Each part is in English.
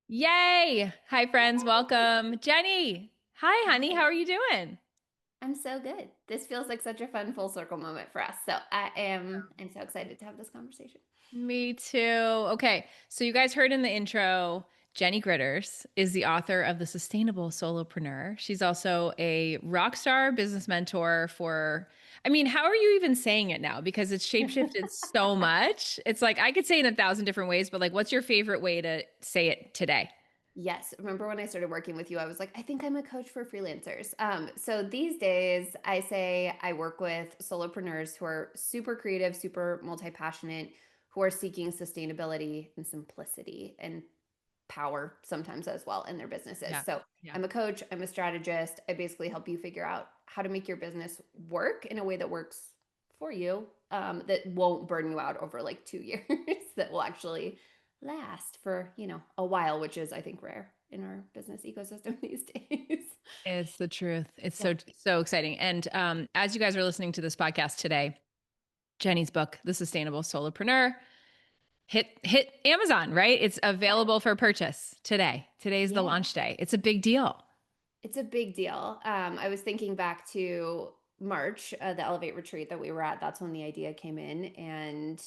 Yay! Hi, friends. Welcome. Jenny. Hi, honey. How Hi. are you doing? I'm so good. This feels like such a fun full circle moment for us. So I'm so excited to have this conversation. Me too. Okay. So, you guys heard in the intro, Jenni Gritters is the author of The Sustainable Solopreneur. She's also a rock star business mentor how are you even saying it now? Because it's shapeshifted so much. It's like I could say it in 1,000 different ways, but like, what's your favorite way to say it today? Yes, remember when I started working with you, I was like, I think I'm a coach for freelancers. So these days, I say I work with solopreneurs who are super creative, super multi-passionate, who are seeking sustainability and simplicity and power sometimes as well in their businesses. Yeah. So Yeah. I'm a coach, I'm a strategist. I basically help you figure out how to make your business work in a way that works for you, that won't burn you out over like 2 years, that will actually last for, a while, which is, I think, rare in our business ecosystem these days. It's the truth. It's Yeah. so exciting. And as you guys are listening to this podcast today, Jenny's book, The Sustainable Solopreneur, hit Amazon, right? It's available for purchase today. Today's the Yeah. launch day. It's a big deal. It's a big deal. I was thinking back to March, the Elevate retreat that we were at. That's when the idea came in, and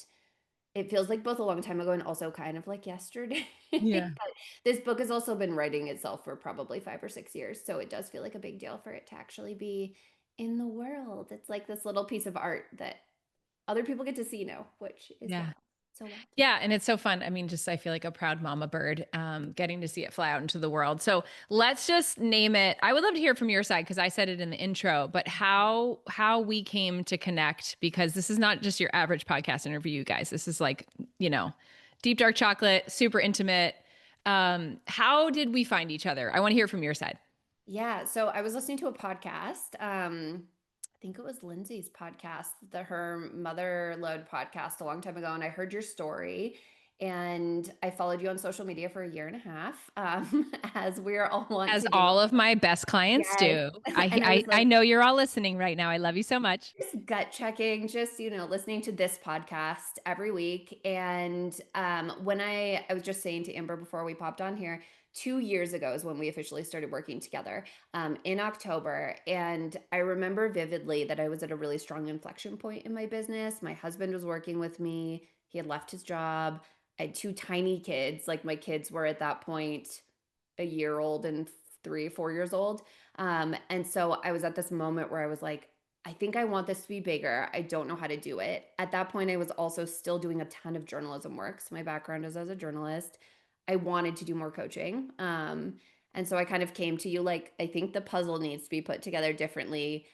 it feels like both a long time ago and also kind of like yesterday. Yeah. But this book has also been writing itself for probably 5 or 6 years, so it does feel like a big deal for it to actually be in the world. It's like this little piece of art that other people get to see now, which is Yeah. wild. So wild. Yeah, and it's so fun. I mean, just I feel like a proud mama bird getting to see it fly out into the world. So let's just name it. I would love to hear from your side because I said it in the intro, but how we came to connect because this is not just your average podcast interview, you guys. This is like, you know, deep dark chocolate, super intimate. How did we find each other? I want to hear from your side. Yeah, so I was listening to a podcast. I think it was Lindsay's podcast, her mother-led podcast a long time ago, and I heard your story. And I followed you on social media for a year and a half, as we're all want As to do. all of my best clients Yes. do. And I was I like, know you're all listening right now. I love you so much. just gut checking, just, listening to this podcast every week. And when I was just saying to Amber before we popped on here, 2 years ago is when we officially started working together, in October. And I remember vividly that I was at a really strong inflection point in my business. My husband was working with me, he had left his job. I had two tiny kids. Like my kids were at that point a year old and 3, 4 years old. And so I was at this moment where I was like, I think I want this to be bigger. I don't know how to do it. At that point, I was also still doing a ton of journalism work. So my background is as a journalist. I wanted to do more coaching. And so I kind of came to you like, I think the puzzle needs to be put together differently.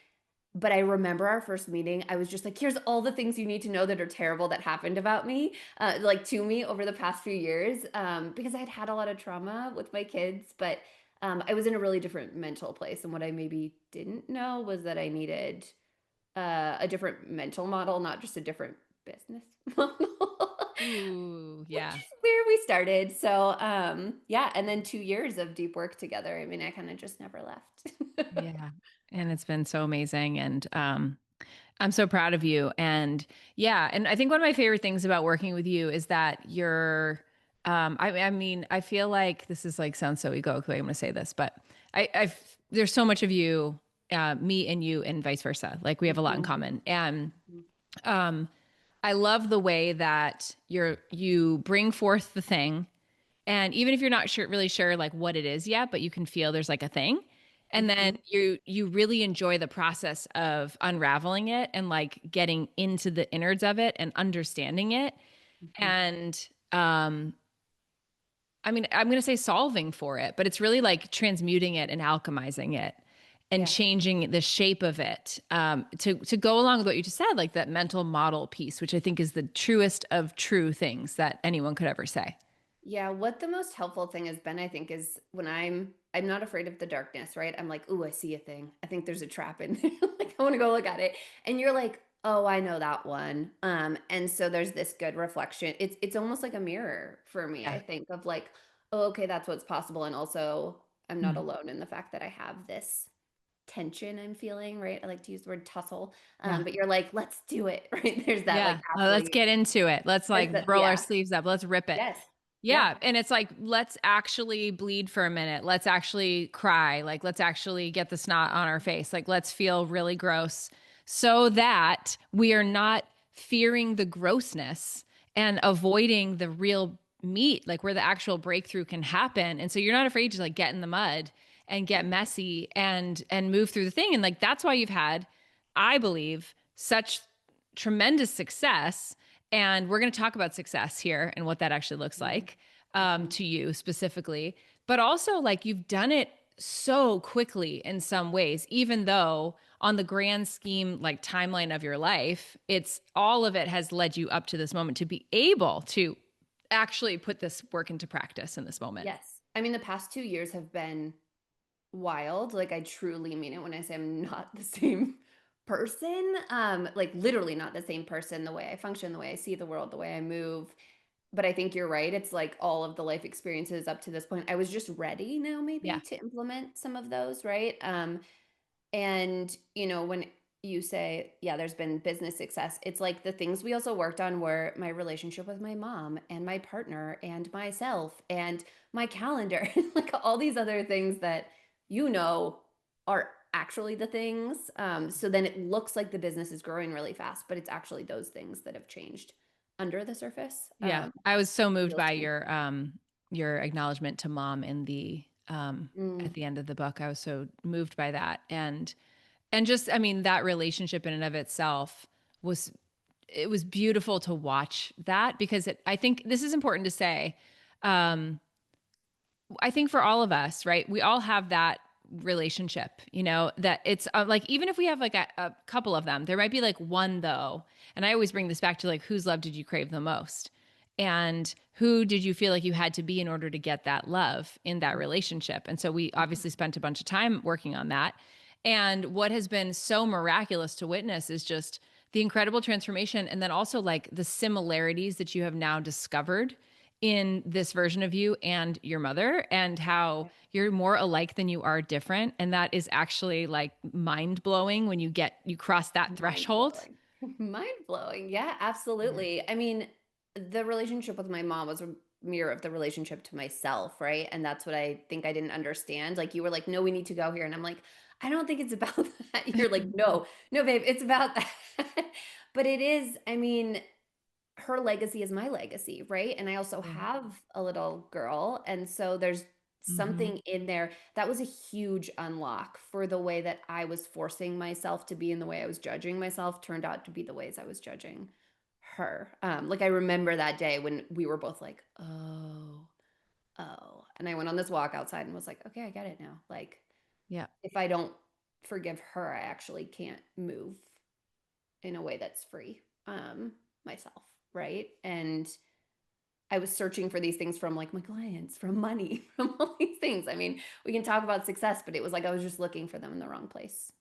But I remember our first meeting, I was just like, here's all the things you need to know that are terrible that happened about me, like to me over the past few years, because I had had a lot of trauma with my kids, but I was in a really different mental place. And what I maybe didn't know was that I needed a different mental model, not just a different business model, Ooh, which yeah. is where we started. So, yeah. And then 2 years of deep work together. I mean, I kind of just never left. Yeah. And it's been so amazing. And I'm so proud of you. And yeah, and I think one of my favorite things about working with you is that I mean, I feel like this is like sounds so egoic the way I'm going to say this, but there's so much of you, me and you, and vice versa. Like we have a lot in Mhm. common. And um, I love the way that you bring forth the thing, and even if you're not really sure like what it is yet, but you can feel there's like a thing, and then Mhm. you really enjoy the process of unraveling it and like getting into the innards of it and understanding it, Mhm. and I mean, I'm going to say solving for it, but it's really like transmuting it and alchemizing it and Yeah. changing the shape of it, to go along with what you just said, like that mental model piece, which I think is the truest of true things that anyone could ever say. Yeah, what the most helpful thing has been, I think, is when I'm not afraid of the darkness, right? I'm like, "Ooh, I see a thing. I think there's a trap in there. Like, I want to go look at it." And you're like, "Oh, I know that one." And so there's this good reflection. It's almost like a mirror for me, I Yeah. think, of like, "Oh, okay, that's what's possible." And also, I'm not Mhm. alone in the fact that I have this tension I'm feeling, right? I like to use the word tussle. Yeah. But you're like, "Let's do it." Right? There's that like Yeah. Let's athlete. get into it. Let's like roll our Yeah. sleeves up. Let's rip it. Yes. Yeah. Yeah. And it's like, let's actually bleed for a minute. Let's actually cry. Like, let's actually get the snot on our face. Like, let's feel really gross so that we are not fearing the grossness and avoiding the real meat, like where the actual breakthrough can happen. And so you're not afraid to like get in the mud and get messy and move through the thing. And like, that's why you've had, I believe, such tremendous success. And we're going to talk about success here and what that actually looks like Mhm. to you specifically. But also, like, you've done it so quickly in some ways, even though on the grand scheme, like timeline of your life, it's all of it has led you up to this moment to be able to actually put this work into practice in this moment. Yes. I mean, the past 2 years have been wild. Like, I truly mean it when I say I'm not the same person. Like literally not the same person, the way I function, the way I see the world, the way I move. But I think you're right. It's like all of the life experiences up to this point. I was just ready now maybe Yeah. to implement some of those, right? And when you say, yeah, there's been business success, it's like the things we also worked on were my relationship with my mom and my partner and myself and my calendar, like all these other things that are actually the things. So then it looks like the business is growing really fast, but it's actually those things that have changed under the surface. Yeah. I was so moved Feels by to me. your acknowledgement to mom in the Mm, at the end of the book. I was so moved by that. And just, I mean, that relationship in and of itself was, it was beautiful to watch that because I think this is important to say. Um, I think for all of us, right? We all have that relationship, that it's like, even if we have like a couple of them, there might be like one though. And I always bring this back to like, whose love did you crave the most? And who did you feel like you had to be in order to get that love in that relationship? And so we mhm. obviously spent a bunch of time working on that. And what has been so miraculous to witness is just the incredible transformation. And then also like the similarities that you have now discovered in this version of you and your mother, and how you're more alike than you are different. And that is actually like mind blowing when you cross that Mind threshold. blowing. Mind blowing. Yeah, Yeah. absolutely. I mean, the relationship with my mom was a mirror of the relationship to myself, right? And that's what I think I didn't understand. Like you were like, "No, we need to go here." And I'm like, "I don't think it's about that." You're like, "No. No, babe, it's about that." But it is, I mean, her legacy is my legacy, right? And I also Yeah. have a little girl. And so there's Mm-hmm. something in there that was a huge unlock for the way that I was forcing myself to be, and the way I was judging myself turned out to be the ways I was judging her. Like I remember that day when we were both like, oh, oh. And I went on this walk outside and was like, okay, I get it now. Like Yeah. if I don't forgive her, I actually can't move in a way that's free myself, right? And I was searching for these things from like my clients, from money, from all these things. I mean, we can talk about success, but it was like I was just looking for them in the wrong place.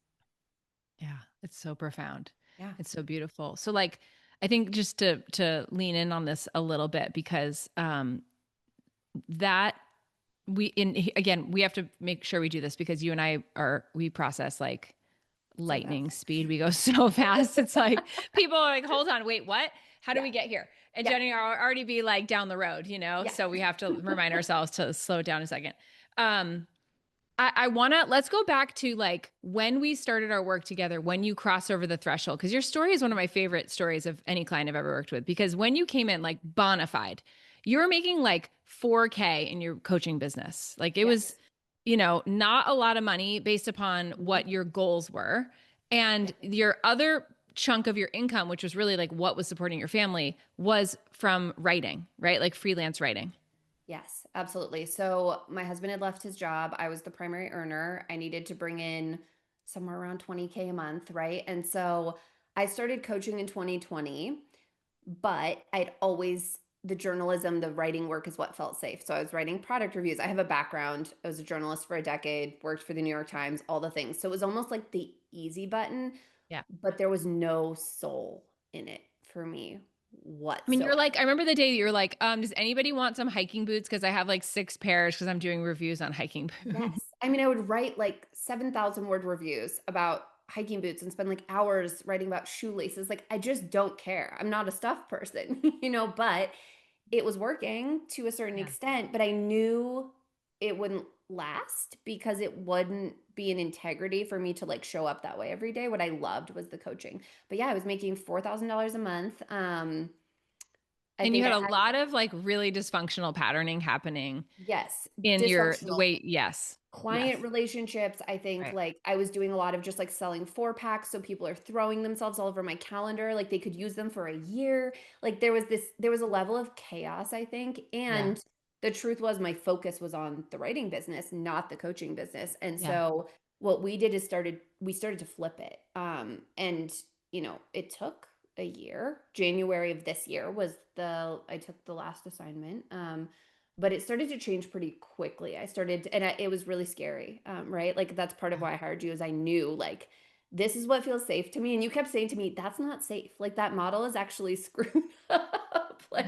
Yeah. It's so profound. Yeah. It's so beautiful. So like, I think just to lean in on this a little bit, because that again, we have to make sure we do this because you and we process like So lightning fast. speed. We go so fast. It's like people are like, hold on, wait, what? How do Yeah. we get here? And Yeah. Jenny are already be like down the road, Yeah. So we have to remind ourselves to slow it down a second. Um, I wanna let's go back to like when we started our work together, when you cross over the threshold, because your story is one of my favorite stories of any client I've ever worked with. Because when you came in like bona fide, you were making like 4K in your coaching business. Like it was, Yes. not a lot of money based upon Mhm. what your goals were. Yeah. And your other chunk of your income, which was really like what was supporting your family, was from writing, right? Like freelance writing. Yes, absolutely. So my husband had left his job. I was the primary earner. I needed to bring in somewhere around 20K a month, right? And so I started coaching in 2020, but the journalism, the writing work is what felt safe. So I was writing product reviews. I have a background. I was a journalist for a decade, worked for the New York Times, all the things. So it was almost like the easy button, Yeah. but there was no soul in it for me I mean, you're whatsoever. like, I remember the day that you're like, does anybody want some hiking boots? Because I have like 6 pairs because I'm doing reviews on hiking boots. Yes. I mean, I would write like 7,000 word reviews about hiking boots and spend like hours writing about shoelaces. Like, I just don't care. I'm not a stuff person, but it was working to a certain Yeah. extent, but I knew it wouldn't last because it wouldn't be an integrity for me to like show up that way every day. What I loved was the coaching. But yeah, I was making $4,000 a month. I And you think I had a had, lot of like really dysfunctional patterning happening yes, in the dysfunctional way, yes. client Yes. relationships. I think Right. like I was doing a lot of just like selling 4 packs, so people are throwing themselves all over my calendar like they could use them for a year. Like there was a level of chaos, I think. Yeah. And the truth was my focus was on the writing business, not the coaching business. And Yeah. so what we did is we started to flip it. And it took a year. January of this year was the I took the last assignment. But it started to change pretty quickly. It was really scary, right? Like that's part of Yeah. why I hired you, is I knew like this is what feels safe to me, and you kept saying to me, "That's not safe. Like that model is actually screwed up. Like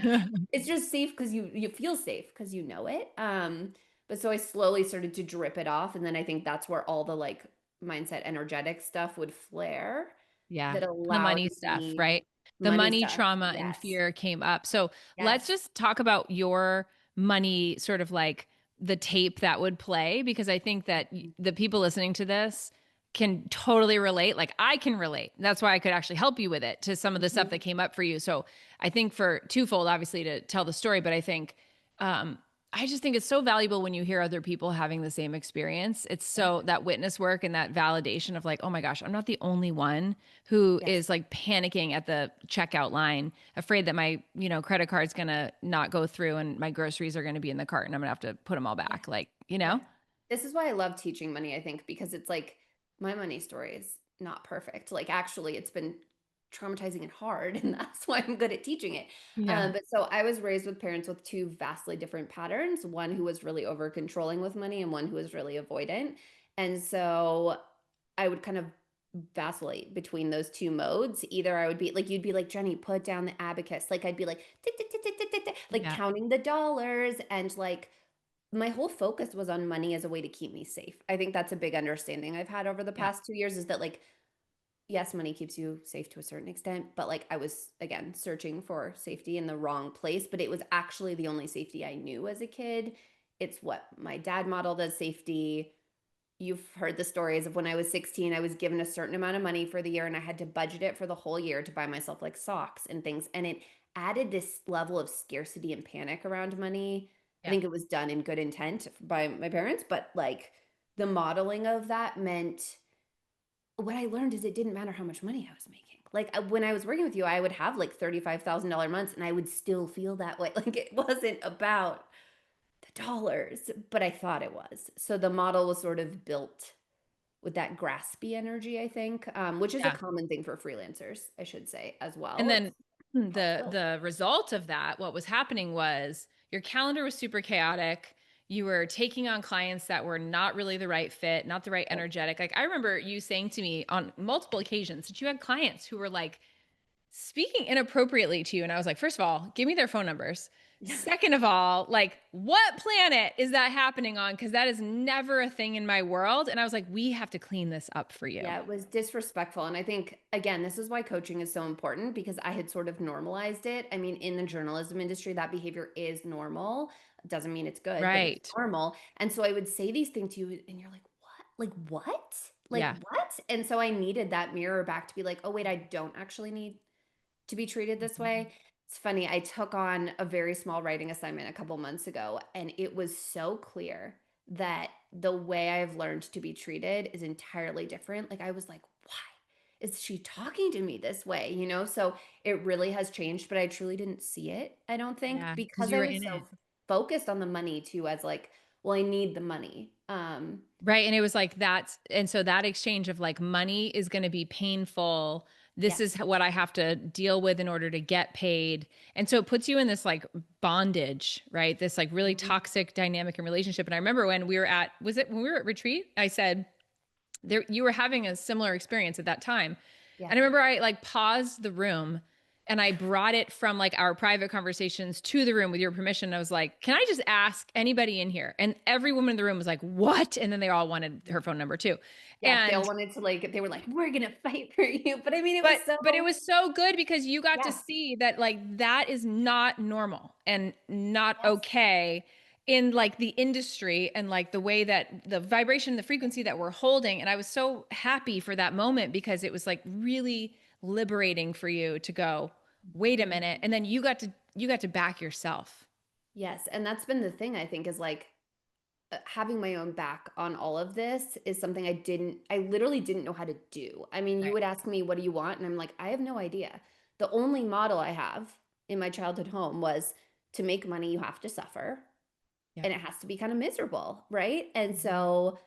it's just safe because you feel safe because you know it." But so I slowly started to drip it off, and then I think that's where all the like mindset, energetic stuff would flare Yeah. that The allowed money stuff, me right? The money money stuff. trauma and Yes, fear came up. So let's yes. just talk about your money, sort of like the tape that would play, because I think that the people listening to this can totally relate. Like I can relate. That's why I could actually help you with it, to some of the stuff Mhm. that came up for you. So I think for twofold, obviously, to tell the story, but I think, um, I just think it's so valuable when you hear other people having the same experience. It's Yeah. so that witness work and that validation of like, oh my gosh, I'm not the only one who Yes. is like panicking at the checkout line, afraid that my, credit card's going to not go through and my groceries are going to be in the cart and I'm going to have to put them all Yeah. back. Like, Yeah. This is why I love teaching money, I think, because it's like my money story is not perfect. Like, actually, it's been traumatizing and hard, and that's why I'm good at teaching it. Yeah. But so I was raised with parents with two vastly different patterns, one who was really over controlling with money and one who was really avoidant. And so I would kind of vacillate between those two modes. Either I would be like, you'd be like, Jenny, put down the abacus. Like, I'd be like, tick, tick, tick, tick, tick, tick, tick, like Yeah. counting the dollars and like, my whole focus was on money as a way to keep me safe. I think that's a big understanding I've had over the Yeah. past 2 years, is that like, yes, money keeps you safe to a certain extent, but like I was again searching for safety in the wrong place, but it was actually the only safety I knew as a kid. It's what my dad modeled as safety. You've heard the stories of when I was 16, I was given a certain amount of money for the year and I had to budget it for the whole year to buy myself like socks and things. And it added this level of scarcity and panic around money. I Yeah. think it was done in good intent by my parents, but like the modeling of that meant, what I learned is it didn't matter how much money I was making. Like when I was working with you, I would have like $35,000 months and I would still feel that way. Like it wasn't about the dollars, but I thought it was. So the model was sort of built with that graspy energy, I think, which is a Yeah. common thing for freelancers, I should say, as And well. It's then hard to the build. the result of that, what was happening was your calendar was super chaotic. You were taking on clients that were not really the right fit, not the right Yep. energetic. Like I remember you saying to me on multiple occasions that you had clients who were like speaking inappropriately to you. And I was like, first of all, give me their phone numbers. Yeah. Second of all, like, what planet is that happening on? Because that is never a thing in my world. And I was like, we have to clean this up for you. Yeah, it was disrespectful. And I think, again, this is why coaching is so important, because I had sort of normalized it. I mean, in the journalism industry, that behavior is normal. Doesn't mean it's good, but it's Right. normal. And so I would say these things to you, and you're like, what? Like, what? Like, Yeah. what? And so I needed that mirror back to be like, oh, wait, I don't actually need to be treated this way. It's funny. I took on a very small writing assignment a couple months ago, and it was so clear that the way I've learned to be treated is entirely different. Like, I was like, why is she talking to me this way? So it really has changed, but I truly didn't see it, I don't think, Yeah. Because because you I were was in so it. focused on the money too, as like, well, I need the money. Right. And it was like that's, and so that exchange of like money is going to be painful. This is Yes. what I have to deal with in order to get paid. And so it puts you in this like bondage, right? This like really Mhm. toxic dynamic and relationship. And I remember when we were at, was it when we were at retreat? I said, there, you were having a similar experience at that time. Yeah. And I remember I like paused the room and I brought it from like our private conversations to the room with your permission. I was like, can I just ask anybody in here? And every woman in the room was like, what? And then they all wanted her phone number too. Yes, they all And wanted to like, they were like, we're gonna fight for you. But I mean, it was but it so, was so good because you got to yeah, see that like that is not normal and not yes. okay in like the industry and like the way that the vibration, the frequency that we're holding. And I was so happy for that moment because it was like really liberating for you to go, wait a Mhm. minute. And then you got to back yourself. Yes. And that's been the thing, I think, is like having my own back on all of this is something I literally didn't know how to do. I mean, you Right. would ask me, what do you want? And I'm like, I have no idea. The only model I have in my childhood home was to make money, you have to suffer Yep. and it has to be kind of miserable. Right. And Mhm. so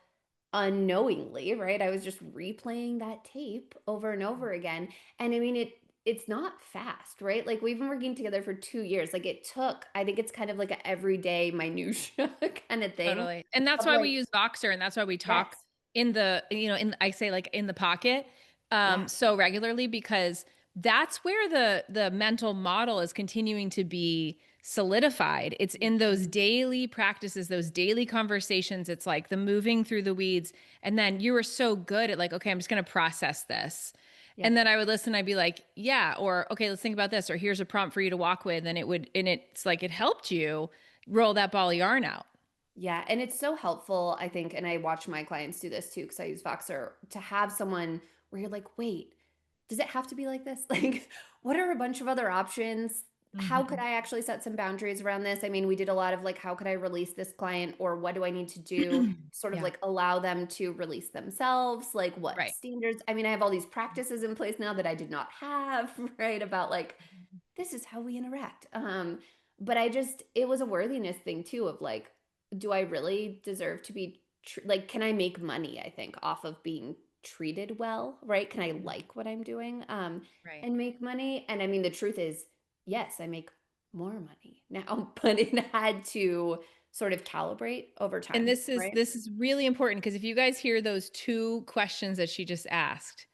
unknowingly, right? I was just replaying that tape over and over again. And I mean, it's not fast, right? Like we've been working together for 2 years. Like it took, I think it's kind of like an everyday minutia kind of thing Totally. And that's of why we like, use Voxer and that's why we talk yes, in the, in I say like in the pocket yeah, so regularly because that's where the mental model is continuing to be solidified. It's in those mhm, daily practices, those daily conversations. It's like the moving through the weeds. And then you were so good at like, okay, I'm just going to process this. yeah. And then I would listen, I'd be like, yeah, or okay, let's think about this, or here's a prompt for you to walk with. And it's like it helped you roll that ball of yarn out. Yeah, and it's so helpful, I think, and I watch my clients do this too because I use Voxer to have someone where you're like, wait, does it have to be like this? Like, what are a bunch of other options? How could Mhm. I actually set some boundaries around this? I mean, we did a lot of like, how could I release this client, or what do I need to do? Sort of Yeah. like allow them to release themselves, like what Right. standards. I mean, I have all these practices in place now that I did not have, right? About like, this is how we interact. But it was a worthiness thing too of like, do I really deserve to be like, can I make money, I think, off of being treated well, right? Can I Mhm. like what I'm doing Right. and make money? And I mean, the truth is, yes, I make more money now, but it had to sort of calibrate over And time, this is right? this is really important because if you guys hear those two questions that she just asked,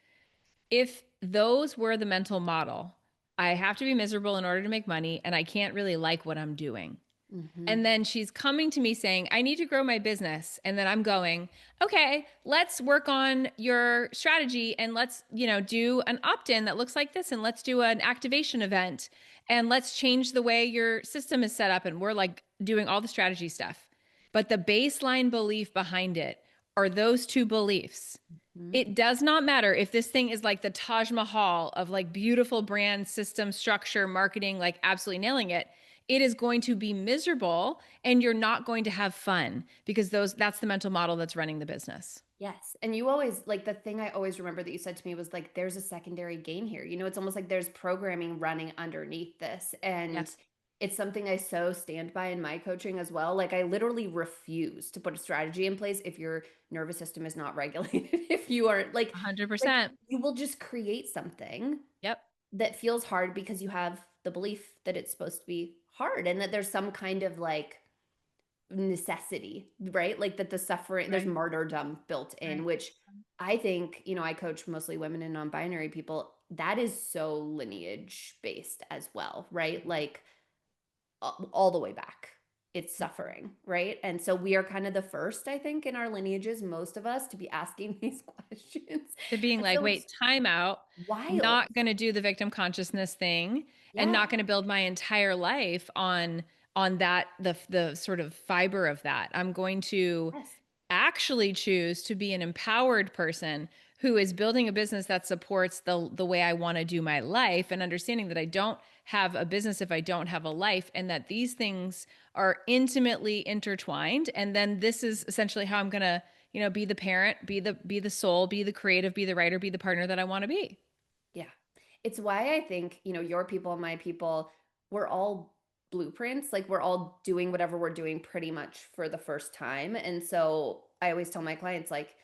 if those were the mental model, I have to be miserable in order to make money and I can't really like what I'm doing. Hmm. And then she's coming to me saying, I need to grow my business. And then I'm going, okay, let's work on your strategy and let's, do an opt in that looks like this. And let's do an activation event and let's change the way your system is set up. And we're like doing all the strategy stuff. But the baseline belief behind it are those two beliefs. Hmm. It does not matter if this thing is like the Taj Mahal of like beautiful brand system structure, marketing, like absolutely nailing it. It is going to be miserable and you're not going to have fun because that's the mental model that's running the business. Yes. And you always like the thing I always remember that you said to me was like, there's a secondary gain here. It's almost like there's programming running underneath this. And Yes. it's something I so stand by in my coaching as well. Like, I literally refuse to put a strategy in place if your nervous system is not regulated. If you aren't like 100%. you will just create something Yep. that feels hard because you have the belief that it's supposed to be hard and that there's some kind of like necessity, right? Like that the suffering, there's Right. martyrdom built in, Right. which I think, I coach mostly women and non-binary people. That is so lineage based as well, right? Like all the way back. It's Mhm. suffering, right? And so we are kind of the first, I think, in our lineages, most of us, to be asking these questions. To being And like, so it's wait, time out, wild. not going to do the victim consciousness thing and Yeah. not going to build my entire life on that the sort of fiber of that. I'm going to Yes. actually choose to be an empowered person who is building a business that supports the way I want to do my life and understanding that I don't have a business if I don't have a life and that these things are intimately intertwined and then this is essentially how I'm going to be the parent, be the soul, be the creative, be the writer, be the partner that I want to be. Yeah. It's why I think, your people, my people, we're all blueprints. Like we're all doing whatever we're doing pretty much for the first time. And so I always tell my clients, like,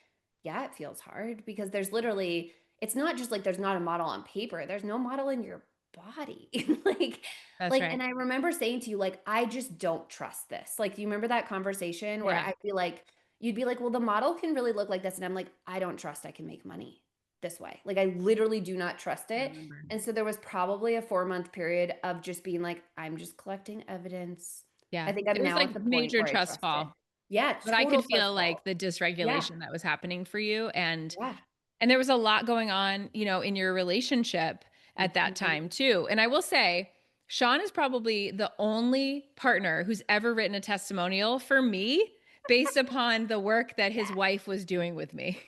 yeah, it feels hard because there's literally, it's not just like there's not a model on paper, there's no model in your body. like, That's and right. I remember saying to you, like, I just don't trust this. Like, you remember that conversation where Yeah. I feel like you'd be like, well, the model can really look like this. And I'm like, I don't trust I can make money. this way. Like I literally do not trust I it. remember. And so there was probably a 4-month period of just being like, I'm just collecting evidence. I Yeah. think I'm It was now like at the point major where I trust trust it. fall, Yeah, but I total could trust feel like fall. the Yeah. dysregulation that was happening for you. Yeah. And there was a lot going on, in your relationship at that Mhm. time too. And I will say, Sean is probably the only partner who's ever written a testimonial for me based upon the work that his Yeah. wife was doing with me.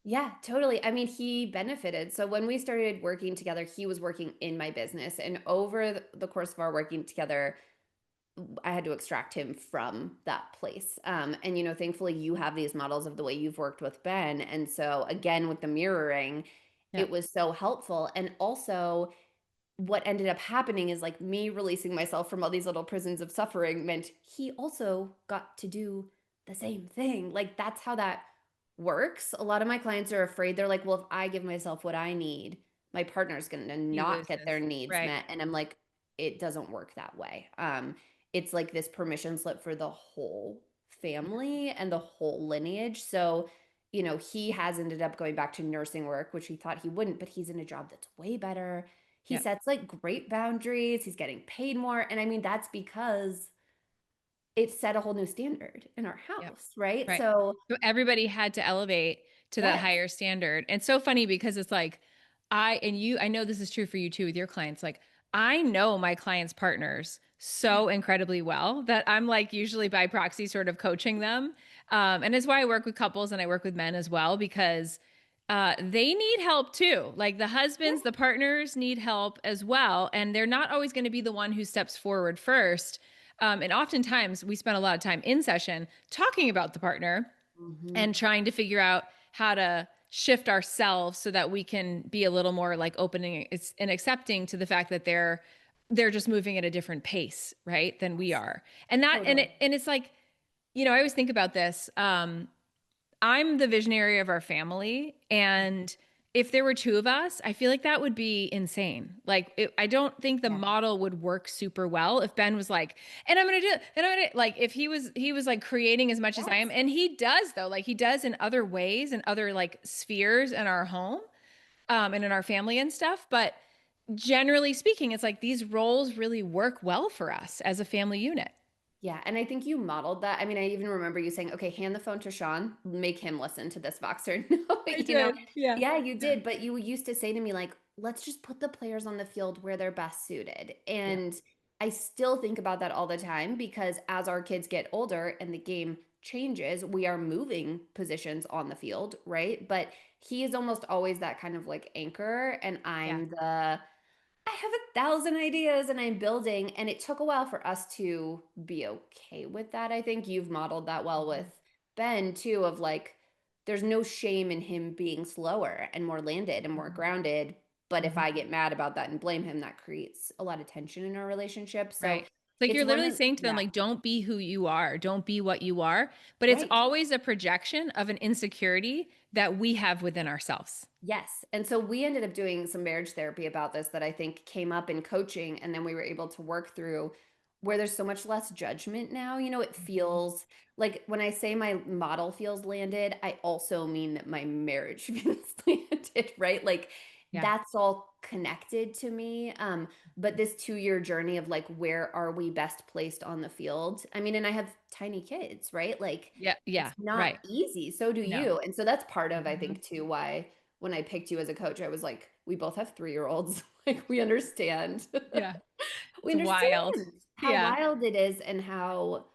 Yeah, totally. I mean, he benefited. So when we started working together, he was working in my business. And over the course of our working together, I had to extract him from that place. And, thankfully, you have these models of the way you've worked with Ben. And so, again, with the mirroring, Yeah. it was so helpful. And also, what ended up happening is like me releasing myself from all these little prisons of suffering meant he also got to do the same thing. Like that's how that works. A lot of my clients are afraid. They're like, well, if I give myself what I need, my partner's going to He not get their loses. needs Right. met. And I'm like, it doesn't work that way. It's like this permission slip for the whole family and the whole lineage. So, he has ended up going back to nursing work, which he thought he wouldn't, but he's in a job that's way better. He Yeah. sets like great boundaries. He's getting paid more. And I mean, that's because it set a whole new standard in our Yep. house, right? Right. So, So everybody had to elevate to that yes. higher standard. And so funny because it's like I know this is true for you too with your clients. Like I know my clients' partners Yeah. so incredibly well that I'm like usually by proxy sort of coaching them. And it's why I work with couples and I work with men as well because they need help too. Like the Yeah. husbands, the partners need help as well. And they're not always going to be the one who steps forward first. And oftentimes we spend a lot of time in session talking about the partner Mhm. and trying to figure out how to shift ourselves so that we can be a little more like opening and accepting to the fact that they're just moving at a different pace, right, than we Yes. are. And that Totally. and it's like, I always think about this. I'm the visionary of our family. And if there were two of us, I feel like that would be insane. Like, I don't think the Yeah. model would work super well if Ben was like, and I'm going to do it. And I'm going to like, if he was like creating as much as I am. Yes. And he does though, like he does in other ways and other like spheres in our home, and in our family and stuff. But generally speaking, it's like these roles really work well for us as a family unit. Yeah, and I think you modeled that. I mean, I even remember you saying, "Okay, hand the phone to Sean, make him listen to this boxer." No, I did. Yeah. yeah, you Yeah. did. But you used to say to me, like, "Let's just put the players on the field where they're best suited." Yeah. And I still think about that all the time because as our kids get older and the game changes, we are moving positions on the field, right? But he is almost always that kind of like anchor, and Yeah. I'm the I have 1,000 ideas and I'm building. And it took a while for us to be okay with that. I think you've modeled that well with Mhm. Ben too, of like, there's no shame in him being slower and more landed and more Mhm. grounded. But if Mhm. I get mad about that and blame him, that creates a lot of tension in our relationship. So Right. Like it's you're one literally of, saying to them, yeah, like, don't be who you are. Don't be what you are. But it's right. always a projection of an insecurity that we have within ourselves. Yes. And so we ended up doing some marriage therapy about this that I think came up in coaching. And then we were able to work through where there's so much less judgment now. It Mhm. feels like when I say my model feels landed, I also mean that my marriage feels landed, right? Like Yeah. that's all connected to me. But this 2-year journey of like, where are we best placed on the field? I mean, and I have tiny kids, right? Like, Yeah. it's Yeah. not Right. easy. So do No. you. And so that's part of, I Mhm. think, too, why when I picked you as a coach, I was like, we both have 3-year-olds. Like, we understand. Yeah. We It's wild. understand how Yeah. wild it is and how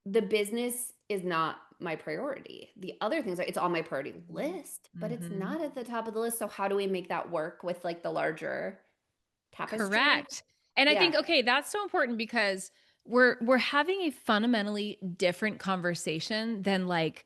the business is not my priority. The other things are, it's on my priority Mhm. list, but it's Mhm. not at the top of the list. So, how do we make that work with like the larger tapestry? Correct. And I Yeah. think, okay, that's so important because we're having a fundamentally different conversation than like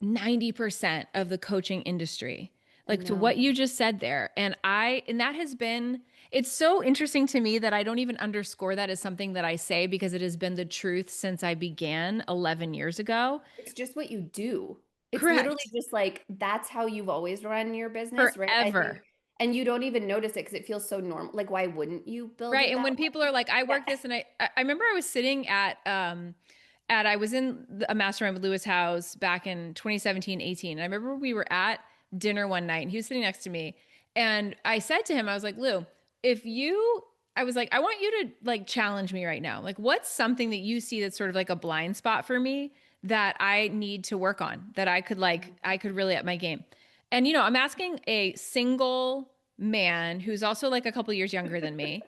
90% of the coaching industry. I Like to know. what you just said there. And that has been, it's so interesting to me that I don't even underscore that as something that I say because it has been the truth since I began 11 years ago. It's just what you do. It's literally Correct. just like that's how you've always run your business, right? I think, Forever. and you don't even notice it because it feels so normal. Like, why wouldn't you build Right. it And that when people way? are like, I Yeah. work this and I remember I was sitting I was in a mastermind with Lewis House back in 2017, 18. And I remember we were at dinner one night and he was sitting next to me. And I said to him, I was like, Lou, if you, I was like, I want you to like challenge me right now. Like, what's something that you see that's sort of like a blind spot for me that I need to work on, that I could really up my game? And, I'm asking a single man who's also like a couple years younger than me.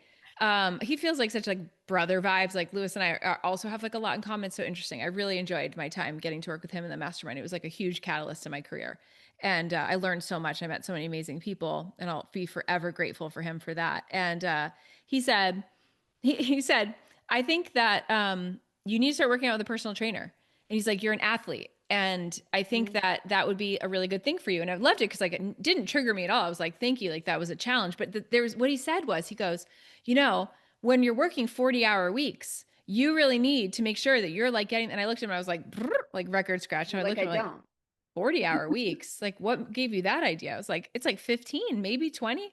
He feels like such like brother vibes. Like Lewis and I also have like a lot in common. It's so interesting. I really enjoyed my time getting to work with him in the mastermind. It was like a huge catalyst in my career. And I learned so much. I met so many amazing people, and I'll be forever grateful for him for that. And he said, he said, I think that you need to start working out with a personal trainer. And he's like, you're an athlete. And I think Mhm. that that would be a really good thing for you. And I loved it because like it didn't trigger me at all. I was like, thank you. Like that was a challenge. But there was what he said was, he goes, you know, when you're working 40-hour weeks, you really need to make sure that you're like getting, and I looked at him, I was like, "Brr," like record scratch. And You're I like, looked at I him like, don't. 40-hour weeks? Like what gave you that idea? I was like, it's like 15, maybe 20. And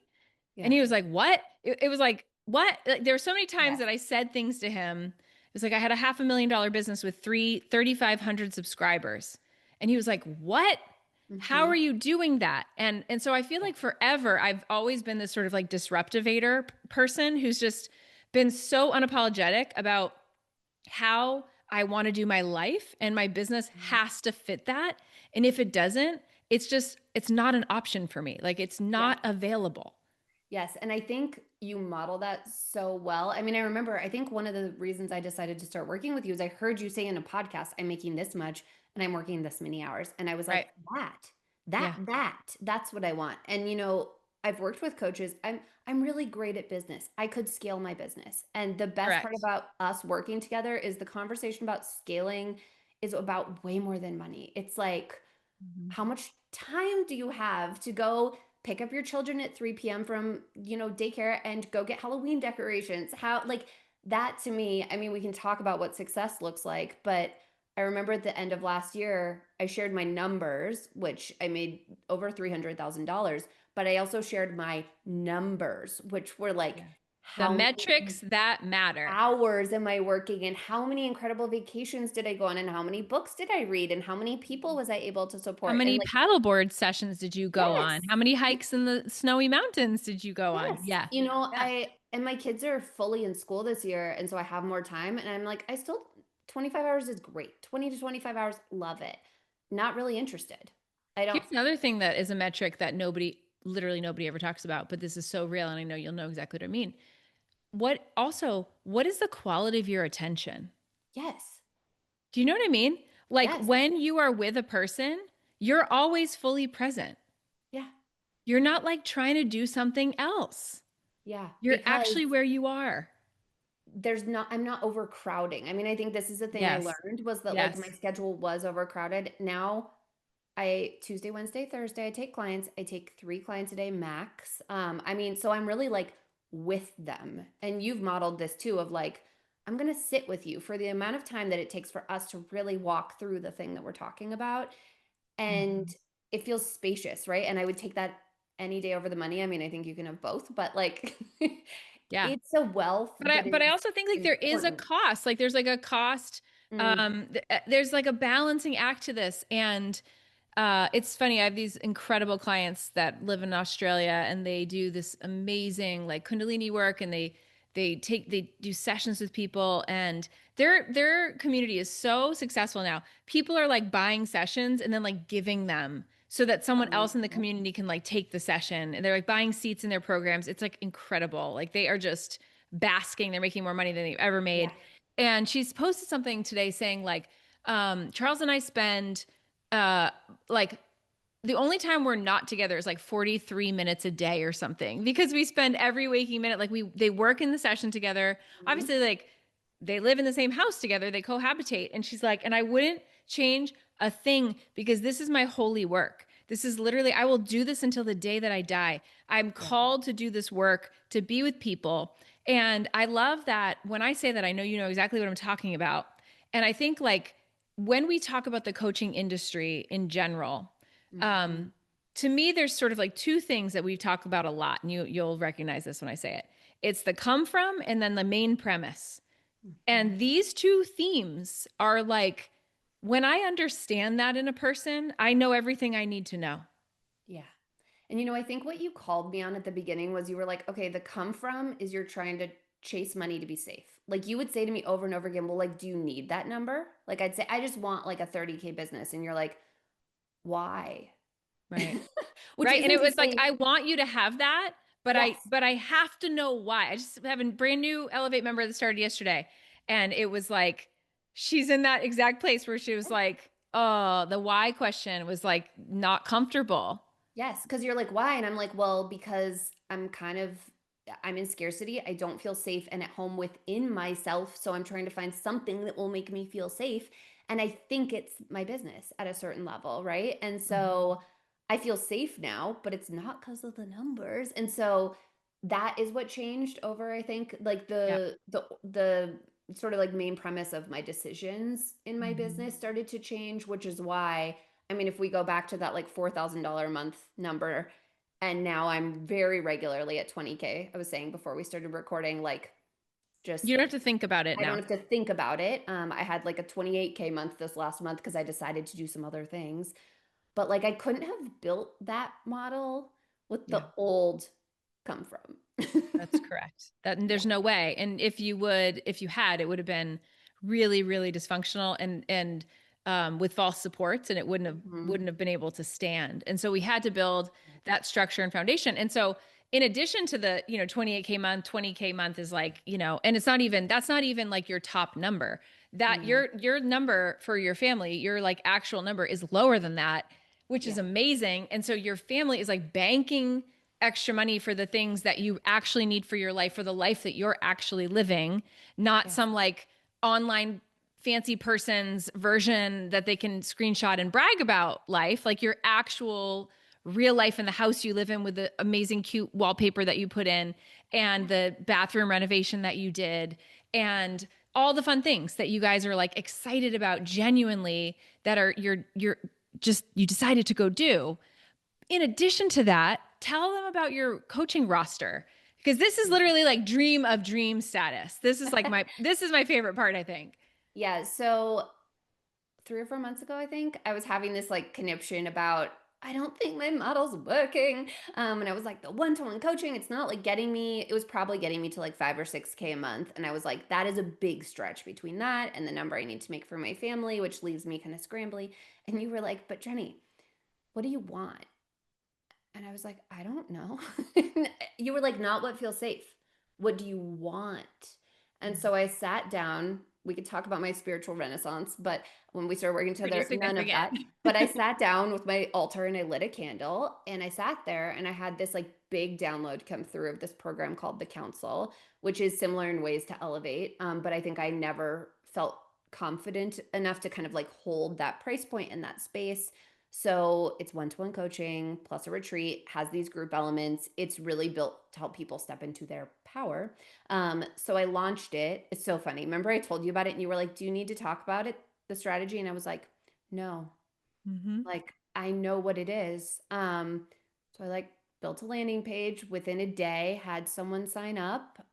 Yeah. he was like, what? It was like, what? Like, there were so many times Yes. that I said things to him. It was like, I had a $500,000 business with 3,500 subscribers. And he was like, what? How are Hmm. you doing that? And so I feel like forever, I've always been this sort of like disruptivator person who's just been so unapologetic about how I want to do my life, and my business Mhm. has to fit that. And if it doesn't, it's not an option for me. Like it's Yeah. not available. Yes. And I think you model that so well. I mean, I remember, I think one of the reasons I decided to start working with you is I heard you say in a podcast, I'm making this much and I'm working this many hours. And I was Right. like, Yeah. that's what I want. And I've worked with coaches. I'm really great at business. I could scale my business. And the best part Correct. about us working together is the conversation about scaling is about way more than money. It's like, Mhm. how much time do you have to go pick up your children at 3 p.m. from, daycare and go get Halloween decorations? How, like, that to me, I mean, we can talk about what success looks like, but I remember at the end of last year, I shared my numbers, which I made over $300,000, but I also shared my numbers, which were like, Yeah. The how many metrics that matter. hours am I working and how many incredible vacations did I go on and how many books did I read and how many people was I able to How support? And many like, paddleboard sessions did you go on? yes, How many hikes in the snowy mountains did you go on? yes. Yeah. Yeah. I and my kids are fully in school this year, and so I have more time. And I'm like, I still 25 hours is great. 20 to 25 hours, love it. Not really interested. I don't, Here's another thing that is a metric that literally nobody ever talks about, but this is so real. And I know you'll know exactly what I mean. What is the quality of your attention? yes, Do you know what I mean? Like yes, when you are with a person, you're always fully present. yeah, You're not like trying to do something else. yeah. You're Because actually where you are. I'm not overcrowding. I mean, I think this is the thing I Yes. learned was that like my Yes. schedule was overcrowded. Now I Tuesday, Wednesday, Thursday, I take clients. I take 3 clients a day max. I mean, so I'm really like with them. And you've modeled this too of like, I'm gonna sit with you for the amount of time that it takes for us to really walk through the thing that we're talking about. And Mhm. it feels spacious, right? And I would take that any day over the money. I mean, I think you can have both, but like Yeah. it's a wealth that But I is also think like there is a important. cost. Like there's like a cost. Mm, There's like a balancing act to this. And it's funny. I have these incredible clients that live in Australia, and they do this amazing like Kundalini work, and they do sessions with people, and their community is so successful now. People are like buying sessions and then like giving them so that someone else in the oh, community can like take the session, and they're like buying seats in their programs. It's like incredible. Like they are just basking. They're making more money than they've ever yeah. made. And she's posted something today saying like, Charles and I spend uh like the only time we're not together is like 43 minutes a day or something, because we spend every waking minute, like they work in the session together. Mhm. Obviously, like they live in the same house together, they cohabitate. And she's like, and I wouldn't change a thing because this is my holy work. This is literally, I will do this until the day that I die. I'm Yeah. called to do this work, to be with people. And I love that when I say that, I know you know exactly what I'm talking about. And I think like when we talk about the coaching industry in general, Mhm. um, to me, there's sort of like two things that we talk about a lot, and you'll recognize this when I say it. It's the come from and then the main premise. Mhm. And these two themes are like when I understand that in a person, I know everything I need to know. Yeah. And I think what you called me on at the beginning was you were like, okay, the come from is you're trying to chase money to be safe. Like you would say to me over and over again, well, like, do you need that number? Like I'd say, I just want like a 30K business. And you're like, why? Right. Which Right. And isn't it to was like, say, I want you to have that, yes, but I have to know why. I just have a brand new Elevate member that started yesterday. And it was like, she's in that exact place where she was like, oh, the why question was like not comfortable. yes, because you're like, why? And I'm like, well, because I'm in scarcity. I don't feel safe and at home within myself. So I'm trying to find something that will make me feel safe. And I think it's my business at a certain level, right? And Mhm. so I feel safe now, but it's not because of the numbers. And so that is what changed over, I think, like Yep. the sort of like main premise of my decisions in my Mhm. business started to change, which is why I mean, if we go back to that like $4,000 a month number, and now I'm very regularly at 20K. I was saying before we started recording, like just You don't have to think about it I don't now. have to think about it. I had like a 28K month this last month because I decided to do some other things. But like I couldn't have built that model with the Yeah. old come from. That's correct. That and Yeah. there's no way. And if you had, it would have been really, really dysfunctional and with false supports, and it Mhm. wouldn't have been able to stand. And so we had to build that structure and foundation. And so in addition to the 28K month, 20K month is like, and that's not even like your top number. That No. your number for your family, your like actual number is lower than that, which is Yeah. amazing. And so your family is like banking extra money for the things that you actually need for your life, for the life that you're actually living, not Yes. some like online fancy person's version that they can screenshot and brag about life, like your actual real life in the house you live in with the amazing cute wallpaper that you put in and the bathroom renovation that you did and all the fun things that you guys are like excited about genuinely that are you're just you decided to go do. In addition to that, tell them about your coaching roster because this is literally like dream of dream status. This is my favorite part, I think. Yeah. So 3 or 4 months ago, I think, I was having this like conniption about I don't think my model's working. And I was like, the one-to-one coaching, it's not like getting me, it was probably getting me to like 5 or 6K a month. And I was like, that is a big stretch between that and the number I need to make for my family, which leaves me kind of scrambly. And you were like, but Jenny, what do you want? And I was like, I don't know. You were like, not what feels safe. What do you want? And so I sat down. We could talk about my spiritual renaissance, but when we started working Pretty together, none of significant. that. But I sat down with my altar and I lit a candle and I sat there and I had this like big download come through of this program called The Council, which is similar in ways to Elevate. But I think I never felt confident enough to kind of like hold that price point in that space. So it's one-to-one coaching plus a retreat, has these group elements. It's really built to help people step into their power. So I launched it. It's so funny. Remember I told you about it and you were like, do you need to talk about it, the strategy? And I was like, no, Mm-hmm. like I know what it is. So I like built a landing page within a day, had someone sign up.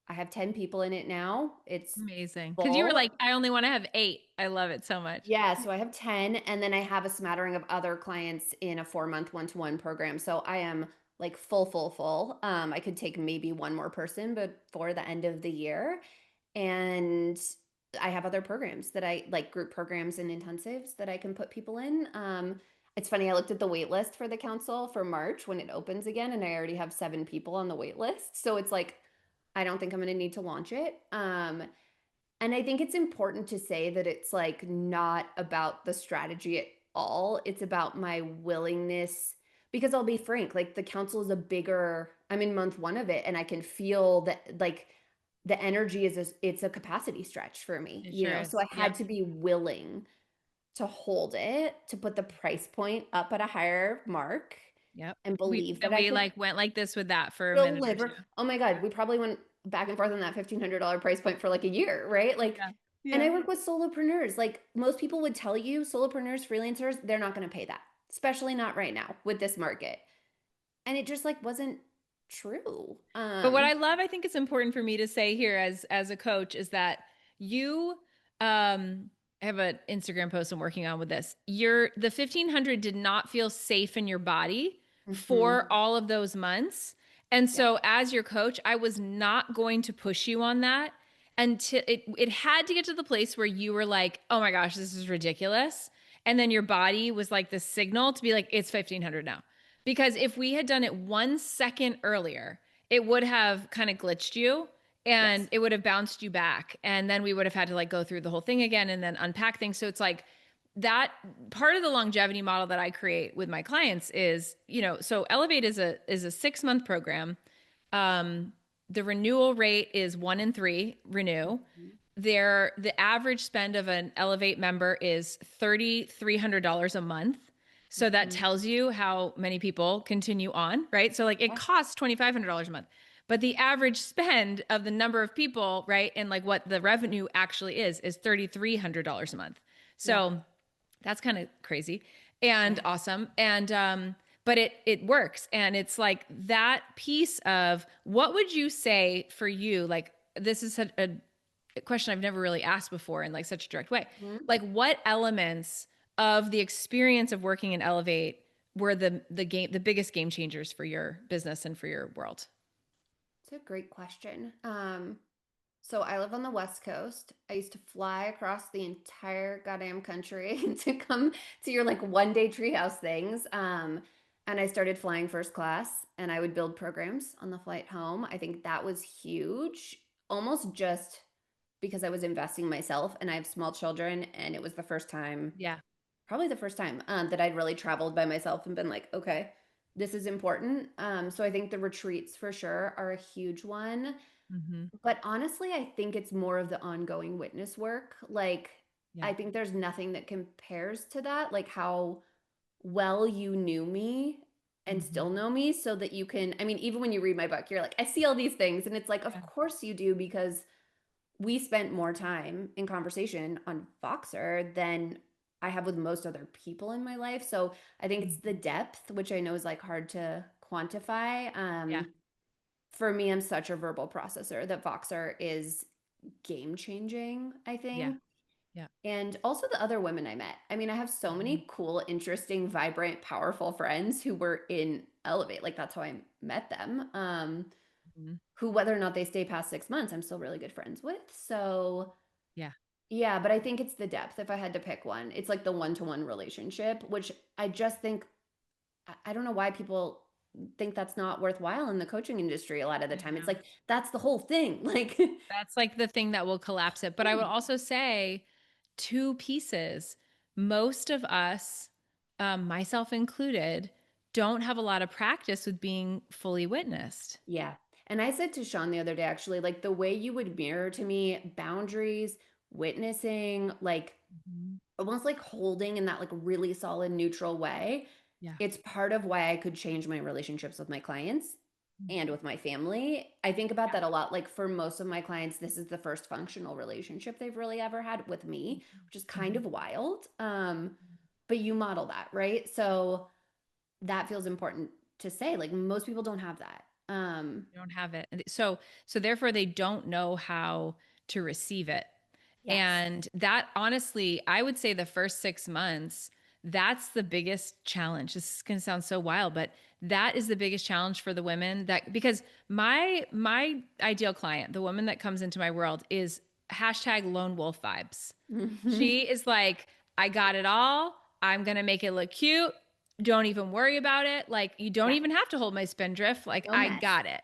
I have 10 people in it now. It's Amazing. Because you were full. like, I only want to have 8. I love it so much. Yeah, so I have 10 and then I have a smattering of other clients in a 4 month one-to-one program. So I am like full, full, full. I could take maybe one more person before the end of the year. And I have other programs that I like group programs and intensives that I can put people in. It's funny, I looked at the wait list for the council for March when it opens again, and I already have 7 people on the wait list. So it's like, I don't think I'm going to need to launch it. And I think it's important to say that it's like not about the strategy at all. It's about my willingness because I'll be frank, like the council is a bigger, I'm in month one of it and I can feel that like the energy it's a capacity stretch for me, It you sure know? So is. I had Yep. to be willing to hold it, to put the price point up at a higher mark Yep. and believe that And I we could like went like this with that for a minute or deliver. two. Oh my God, we probably went back and forth on that $1,500 price point for like a year, right? Like, Yeah. and I Yeah. work with solopreneurs. Like most people would tell you, solopreneurs, freelancers, they're not going to pay that, especially not right now with this market. And it just like wasn't true. But what I love, I think it's important for me to say here as a coach is that you I have an Instagram post I'm working on with this. The 1500 did not feel safe in your body for Mhm. all of those months. And Yeah. so as your coach, I was not going to push you on that until it had to get to the place where you were like, "Oh my gosh, this is ridiculous." And then your body was like the signal to be like, "It's 1500 now." Because if we had done it 1 second earlier, it would have kind of glitched you and Yes. it would have bounced you back. And then we would have had to like go through the whole thing again and then unpack things. So it's like that part of the longevity model that I create with my clients is, so Elevate is a 6 month program. Um, the renewal rate is 1 in 3 renew. Mhm. The average spend of an Elevate member is $3,300 a month. So that Mhm. tells you how many people continue on, right? So like it Yeah. costs $2,500 a month, but the average spend of the number of people, right? And like what the revenue actually is $3,300 a month. Yeah. So that's kind of crazy and Yeah. awesome. And but it works. And it's like that piece of what would you say for you? Like this is a question I've never really asked before in like such a direct way. Mhm. Like what elements of the experience of working in Elevate were the biggest game changers for your business and for your world? It's a great question. So I live on the West Coast. I used to fly across the entire goddamn country to come to your like 1 day treehouse things. And I started flying first class and I would build programs on the flight home. I think that was huge, almost just because I was investing in myself and I have small children and it was the first time, Yeah. probably the first time that I'd really traveled by myself and been like, okay, this is important. So I think the retreats for sure are a huge one. Mm-hmm. But honestly, I think it's more of the ongoing witness work. Like, Yeah. I think there's nothing that compares to that, like how well you knew me and Mm-hmm. still know me so that you can, I mean, even when you read my book, you're like, I see all these things. And it's like, of Yeah. course you do, because we spent more time in conversation on Voxer than I have with most other people in my life. So I think it's the Mm-hmm. depth, which I know is like hard to quantify. Yeah. For me, I'm such a verbal processor that Voxer is game changing, I Yeah. think. Yeah. And also the other women I met. I mean, I have so Mm-hmm. many cool, interesting, vibrant, powerful friends who were in Elevate. Like that's how I met them. Mm-hmm. Who, whether or not they stay past 6 months, I'm still really good friends with. So Yeah. yeah, but I think it's the depth. If I had to pick one, it's like the one-to-one relationship, which I just think I don't know why people think that's not worthwhile in the coaching industry a lot of the I time. It's know. like that's the whole thing. Like That's like the thing that will collapse it. But I would yeah. also say two pieces. Most of us, myself included, don't have a lot of practice with being fully witnessed. Yeah. And I said to Sean the other day, actually, like the way you would mirror to me boundaries, witnessing, like Mhm. almost like holding in that like really solid neutral way. Yeah. It's part of why I could change my relationships with my clients and Mhm. with my family. I think about Yeah. that a lot. Like for most of my clients, this is the first functional relationship they've really ever had with me, which is kind Mhm. of wild. But you model that, right? So that feels important to say. Like most people don't have that. You don't have it. So therefore they don't know how to receive it. Yes. And that honestly, I would say the first 6 months, that's the biggest challenge. This is going to sound so wild, but that is the biggest challenge for the women that because my ideal client, the woman that comes into my world is hashtag lone wolf vibes. Mhm. She is like, I got it all. I'm going to make it look cute. Don't even worry about it. Like, you don't Yeah. even have to hold my spindrift. Like, No I mess. got it.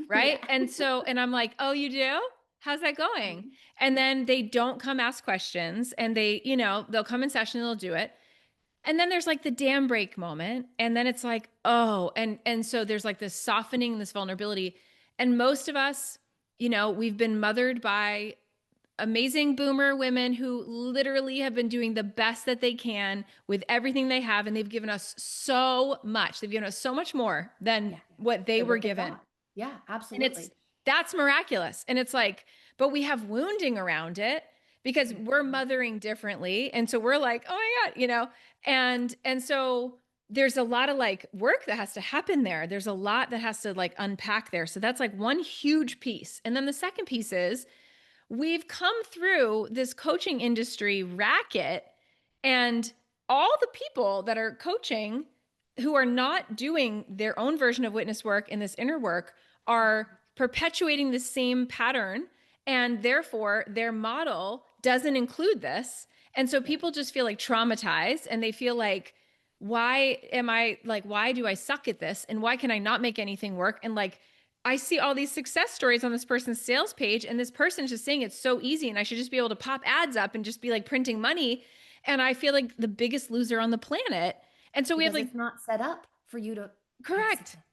Right. Yeah. And I'm like, oh, you do? How's that going? Mhm. And then they don't come ask questions and they'll come in session and they'll do it. And then there's like the dam break moment. And then it's like, oh, and so there's like this softening, this vulnerability. And most of us, we've been mothered by amazing boomer women who literally have been doing the best that they can with everything they have. And they've given us so much. They've given us so much more than Yeah. what they Than were what they given. got. Yeah, And absolutely. that's miraculous. And it's like, but we have wounding around it because we're Mhm. mothering differently. And so we're like, oh my God, and so there's a lot of like work that has to happen there. There's a lot that has to like unpack there. So that's like one huge piece. And then the second piece is we've come through this coaching industry racket and all the people that are coaching who are not doing their own version of witness work in this inner work are perpetuating the same pattern, and therefore their model doesn't include this. And so Yeah. people just feel like traumatized, and they feel like, why do I suck at this, and why can I not make anything work? And like, I see all these success stories on this person's sales page, and this person's just saying it's so easy and I should just be able to pop ads up and just be like printing money. And I feel like the biggest loser on the planet. And so we have Because like, it's not set up for you to have correct. success.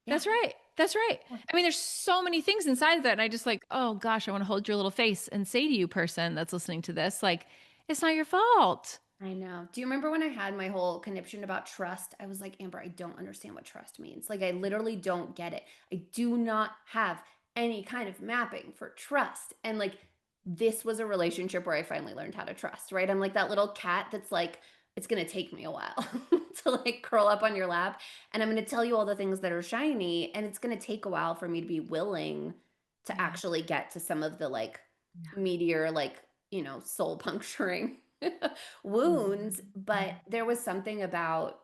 Yeah. That's right. That's right. Yeah. I mean, there's so many things inside of that. And I just like, oh gosh, I want to hold your little face and say to you, person that's listening to this, like, it's not your fault. I know. Do you remember when I had my whole conniption about trust? I was like, Amber, I don't understand what trust means. Like, I literally don't get it. I do not have any kind of mapping for trust. And like, this was a relationship where I finally learned how to trust, right? I'm like that little cat that's like, it's going to take me a while to like curl up on your lap. And I'm going to tell you all the things that are shiny. And it's going to take a while for me to be willing to Yeah. actually get to some of the like Yeah. meteor, like, soul puncturing wounds. Mhm. But there was something about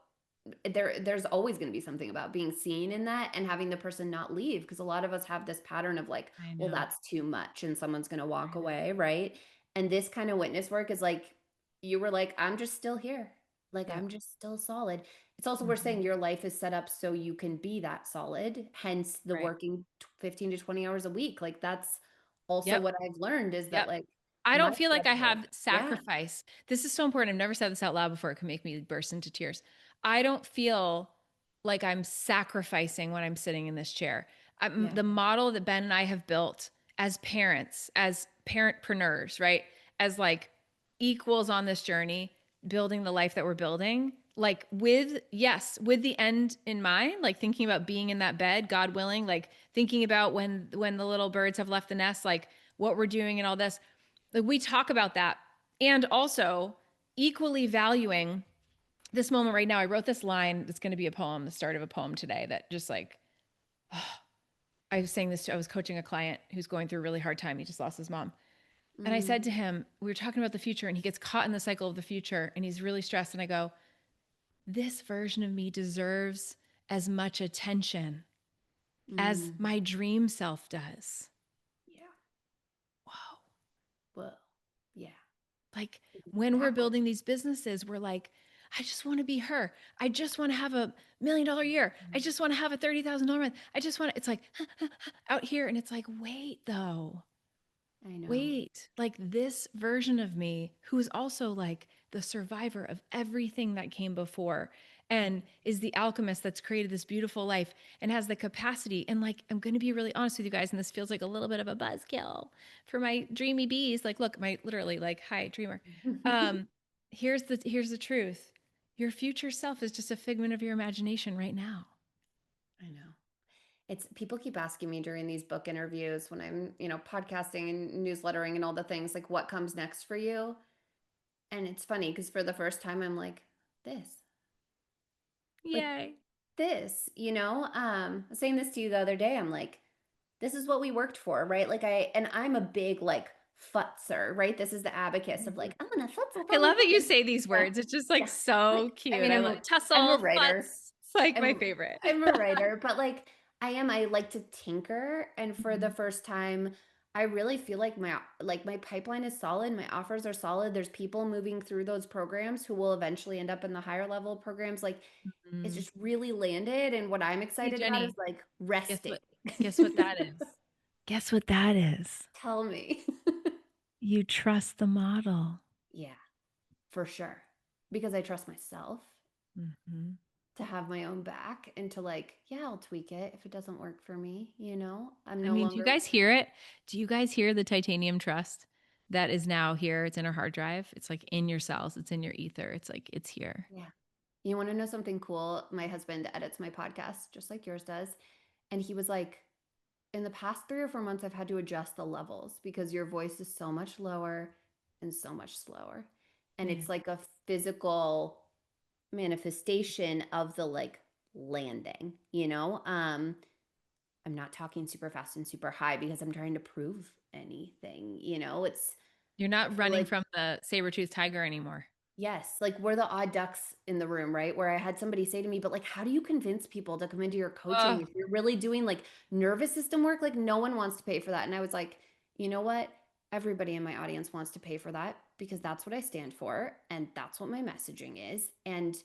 there's always going to be something about being seen in that and having the person not leave, because a lot of us have this pattern of like, I well, know. that's too much and someone's going to I walk know. away, right? And this kind of witness work is like, you were like, I'm just still here, like Yep. I'm just still solid. It's also, we're Mhm. saying your life is set up so you can be that solid, hence the Right. working 15 to 20 hours a week. Like that's also Yep. what I've learned is that Yep. like I my don't feel like I schedule. have Yeah. sacrifice. This is so important. I've never said this out loud before. It can make me burst into tears. I don't feel like I'm sacrificing when I'm sitting in this chair. Yeah. The model that Ben and I have built as parents, as parentpreneurs, right? As like equals on this journey, building the life that we're building, like with, yes, with the end in mind, like thinking about being in that bed, God willing, like thinking about when the little birds have left the nest, like what we're doing and all this. Like we talk about that. And also equally valuing this moment right now. I wrote this line that's going to be a poem, the start of a poem today that just like, oh, I was saying this to, I was coaching a client who's going through a really hard time. He just lost his mom. And I said Mm, to him, we were talking about the future, and he gets caught in the cycle of the future and he's really stressed. And I go, this version of me deserves as much attention as mm, my dream self does. yeah. Whoa. Whoa. Yeah. Like when we're Exactly. building these businesses, we're like, I just want to be her. I just want to have $1 million year. I just want to have a $30,000 month. I just want to, it's like out here. And it's like, wait, though, I know. wait, like this version of me who is also like the survivor of everything that came before and is the alchemist that's created this beautiful life and has the capacity. And like, I'm going to be really honest with you guys, and this feels like a little bit of a buzzkill for my dreamy bees. Like, look, my literally like, hi, dreamer. Um, here's the truth. Your future self is just a figment of your imagination right now. I know. It's people keep asking me during these book interviews when I'm, podcasting and newslettering and all the things, like what comes next for you? And it's funny because for the first time I'm this, like Yay. this, I was saying this to you the other day. I'm like, this is what we worked for, right? Like I'm a big like futzer, right? This is the abacus of like, I'm gonna futz with I all these love that you things. say these Yeah. words. It's just like Yeah. Like, so I cute. mean, I love I'm a tussle, writer. futz. It's like my I'm favorite. I'm a writer, but like I like to tinker, and for the Mhm. first time I really feel like my pipeline is solid, my offers are solid. There's people moving through those programs who will eventually end up in the higher level programs. Like it's Mhm. just really landed, and what I'm Hey, excited about is Jenny, like guess resting. what? Guess what that is? Guess what that is? Tell me. You trust the model. Yeah, for sure. Because I trust myself Mhm. to have my own back and to like, yeah, I'll tweak it if it doesn't work for me. I'm I no mean, do you longer. guys hear it? Do you guys hear the titanium trust that is now here? It's in our hard drive. It's like in your cells. It's in your ether. It's like it's here. Yeah. You want to know something cool? My husband edits my podcast just like yours does. And he was like, in the past 3 or 4 months, I've had to adjust the levels because your voice is so much lower and so much slower. And Yeah. it's like a physical manifestation of the like landing. I'm not talking super fast and super high because I'm trying to prove anything. I You're not feel running like, from the saber-toothed tiger anymore. Yes, like we're the odd ducks in the room, right? Where I had somebody say to me, but like, how do you convince people to come into your coaching Oh, if you're really doing like nervous system work? Like, no one wants to pay for that. And I was like, you know what? Everybody in my audience wants to pay for that because that's what I stand for and that's what my messaging is. And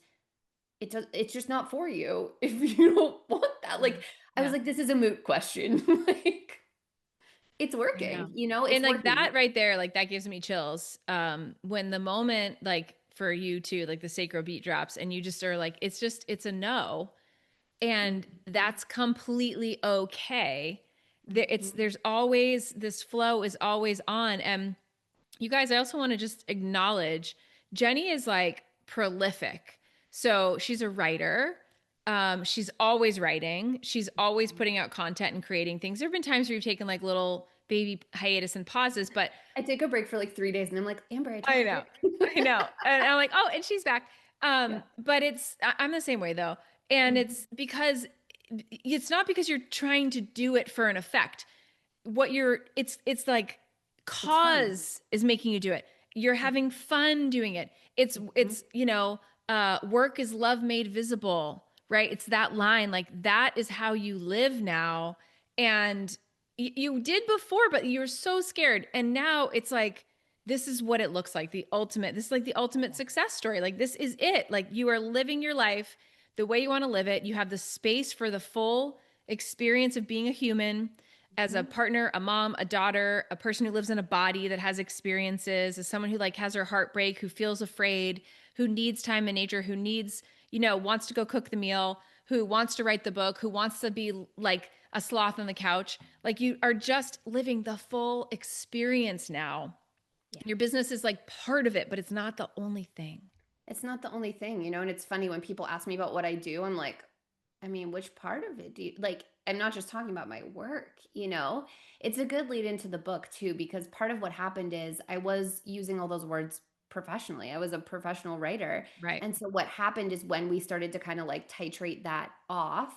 it's just not for you if you don't want that. yeah. Like, I was Yeah. like, this is a moot question. Like, it's I know. working, it's And like working. that right there, like that gives me chills. When the moment, like for you too, like the sacral beat drops and you just are like, it's a no. And Mhm, that's completely okay. mhm, There's always, this flow is always on. And you guys, I also want to just acknowledge Jenni is like prolific. So she's a writer. She's always writing. She's always mhm. putting out content and creating things. There have been times where you've taken like little baby hiatus and pauses, but I take a break for like 3 days and I'm like, Amber, I took I a know, break. I know. And I'm like, oh, and she's back. Yeah. But I'm the same way though. And Mhm, it's not because you're trying to do it for an effect. It's like it's fun. cause is making you do it. You're having fun doing it. Mhm. Work is love made visible, right? It's that line, like that is how you live now. And you did before, but you were so scared. And now it's like, this is what it looks like. This is like the ultimate Yeah. success story. Like this is it. Like you are living your life the way you want to live it. You have the space for the full experience of being a human as a Mhm. partner, a mom, a daughter, a person who lives in a body that has experiences, as someone who like has her heartbreak, who feels afraid, who needs time in nature, who needs, wants to go cook the meal, who wants to write the book, who wants to be like a sloth on the couch. Like you are just living the full experience now. Yeah. Your business is like part of it, but it's not the only thing. It's not the only thing, and it's funny when people ask me about what I do, I'm like, I mean, which part of it do you like? I'm not just talking about my work. It's a good lead into the book too, because part of what happened is I was using all those words professionally. I was a professional writer. Right. And so what happened is when we started to kind of like titrate that off,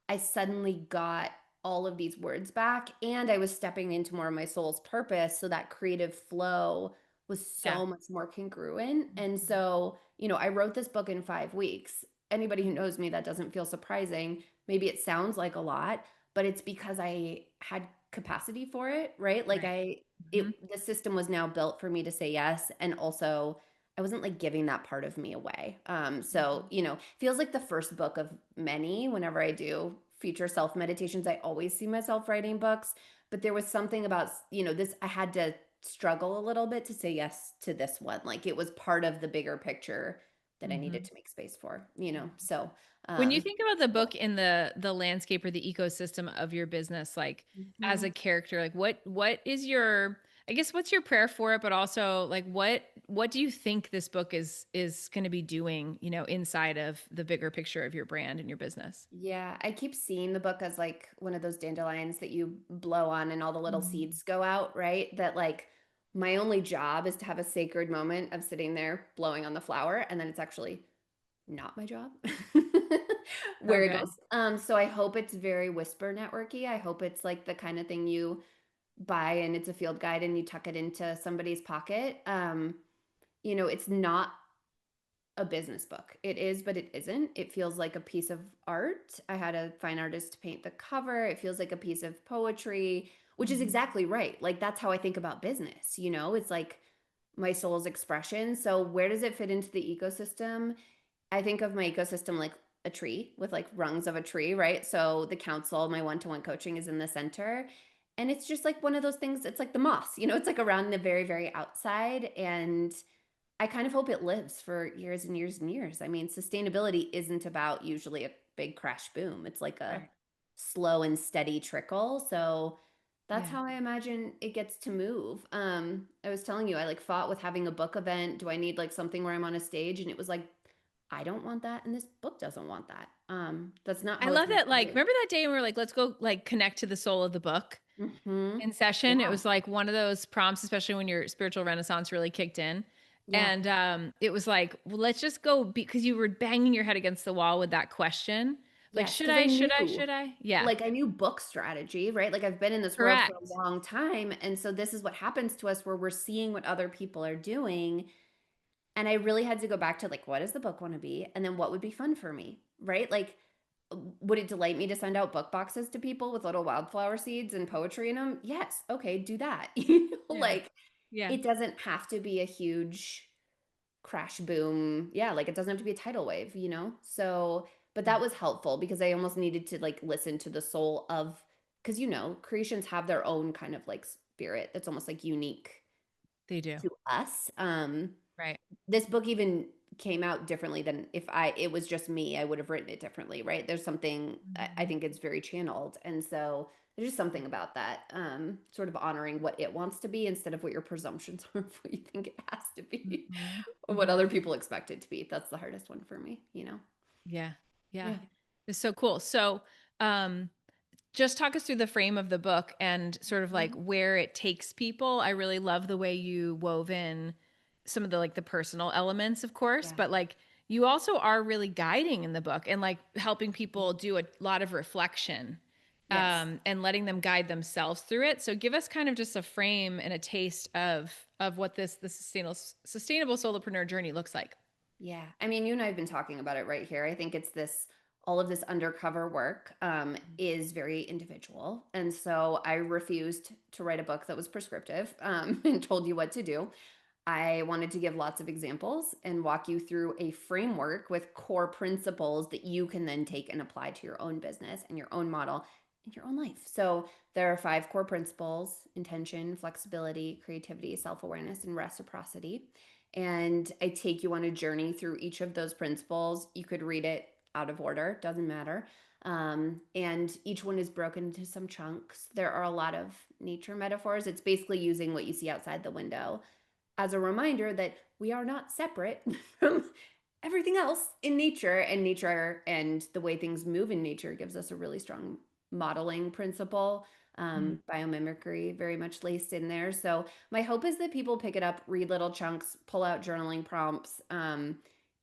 I suddenly got all of these words back and I was stepping into more of my soul's purpose. So that creative flow was Yeah. so much more congruent. And so, I wrote this book in 5 weeks. Anybody who knows me, that doesn't feel surprising. Maybe it sounds like a lot, but it's because I had capacity for it, right? Like Right. it Mhm. the system was now built for me to say yes. And also I wasn't like giving that part of me away. So, Mhm. feels like the first book of many. Whenever I do future self meditations, I always see myself writing books, but there was something about, this, I had to struggle a little bit to say yes to this one. Like it was part of the bigger picture that I needed Mhm. to make space for. So, When you um, think about the book in the landscape or the ecosystem of your business, like as a mhm. character, like what is your, I guess what's your prayer for it, but also like what do you think this book is going to be doing, inside of the bigger picture of your brand and your business? Yeah, I keep seeing the book as like one of those dandelions that you blow on and all the little Mm. seeds go out, right? That like my only job is to have a sacred moment of sitting there blowing on the flower, and then it's actually not my job So where it good. goes. So I hope it's very whisper networky. I hope it's like the kind of thing you buy and it's a field guide and you tuck it into somebody's pocket. It's not a business book. It is, but it isn't. It feels like a piece of art. I had a fine artist paint the cover. It feels like a piece of poetry, which is Mhm. exactly right. Like that's how I think about business. It's like my soul's expression. So where does it fit into the ecosystem? I think of my ecosystem like a tree with like rungs of a tree, right? So the council, my one-to-one coaching is in the center. And it's just like one of those things, it's like the moss, it's like around the very, very outside. And I kind of hope it lives for years and years and years. I mean, sustainability isn't about usually a big crash boom. It's like a Right. slow and steady trickle. So that's Yeah. how I imagine it gets to move. I was telling you, I like fought with having a book event. Do I need like something where I'm on a stage? And it was like, I don't want that, and this book doesn't want that. That's not I how it's love meant that. to Like, be. remember that day when we are like, let's go like connect to the soul of the book Mm-hmm. in session? It Yeah. was like one of those prompts, especially when your spiritual renaissance really kicked in. Yeah. And it was like, well, let's just go because you were banging your head against the wall with that question. Like, Yes, because I knew, should I? Yeah, like, I knew book strategy, right? Like, I've been in this world for a correct. long time. And so this is what happens to us where we're seeing what other people are doing. And I really had to go back to like, what does the book want to be? And then what would be fun for me, right? Like, would it delight me to send out book boxes to people with little wildflower seeds and poetry in them? Yes. Okay, do that. Yeah. Like Yeah. it doesn't have to be a huge crash boom. Yeah, like it doesn't have to be a tidal wave, So, but that was helpful because I almost needed to like listen to the soul of, because creations have their own kind of like spirit that's almost like unique They do. to us. Right. This book even came out differently than if it was just me, I would have written it differently, right? There's something, I Mhm. think it's very channeled. And so there's just something about that, sort of honoring what it wants to be instead of what your presumptions are of what you think it has to be Mhm. or what Mhm. other people expect it to be. That's the hardest one for me. Yeah. Yeah. Yeah. It's so cool. So, um, just talk us through the frame of the book and sort of like Mhm. where it takes people. I really love the way you wove in some of the like the personal elements, of course, Yeah. but like you also are really guiding in the book and like helping people do a lot of reflection, Yes. and letting them guide themselves through it. So give us kind of just a frame and a taste of what the sustainable solopreneur journey looks like. Yeah. I mean, you and I have been talking about it right here. I think it's all of this undercover work is very individual. And so I refused to write a book that was prescriptive and told you what to do. I wanted to give lots of examples and walk you through a framework with core principles that you can then take and apply to your own business and your own model and your own life. So there are 5 core principles: intention, flexibility, creativity, self awareness, and reciprocity. And I take you on a journey through each of those principles. You could read it out of order, doesn't matter. And each one is broken into some chunks. There are a lot of nature metaphors. It's basically using what you see outside the window as a reminder that we are not separate from everything else in nature, and nature and the way things move in nature gives us a really strong modeling principle. Mm. Biomimicry very much laced in there. So my hope is that people pick it up, read little chunks, pull out journaling prompts.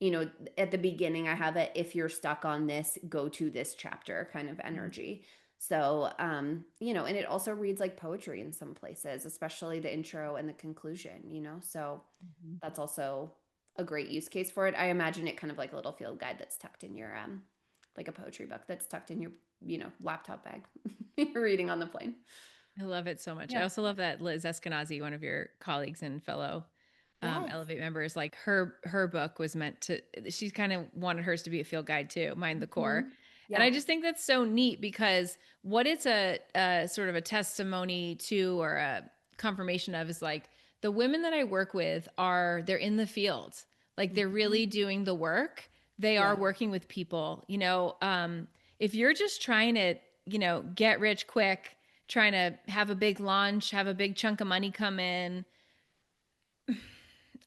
You know, at the beginning, I have a if you're stuck on this, go to this chapter kind of Mm. energy. So, and it also reads like poetry in some places, especially the intro and the conclusion. So Mhm. that's also a great use case for it. I imagine it kind of like a little field guide that's tucked in your, like a poetry book that's tucked in your, laptop bag. You're reading on the plane. I love it so much. I Yeah. also love that Liz Eskenazi, one of your colleagues and fellow Yes. Elevate members, like her book was meant to. She's kind of wanted hers to be a field guide too, Mind the Core, Mhm. and I Yeah. just think that's so neat because what it's a sort of a testimony to or a confirmation of is like the women that I work with they're in the field, like they're Mhm. really doing the work. They are Yeah. working with people. If you're just trying to get rich quick, trying to have a big launch, have a big chunk of money come in.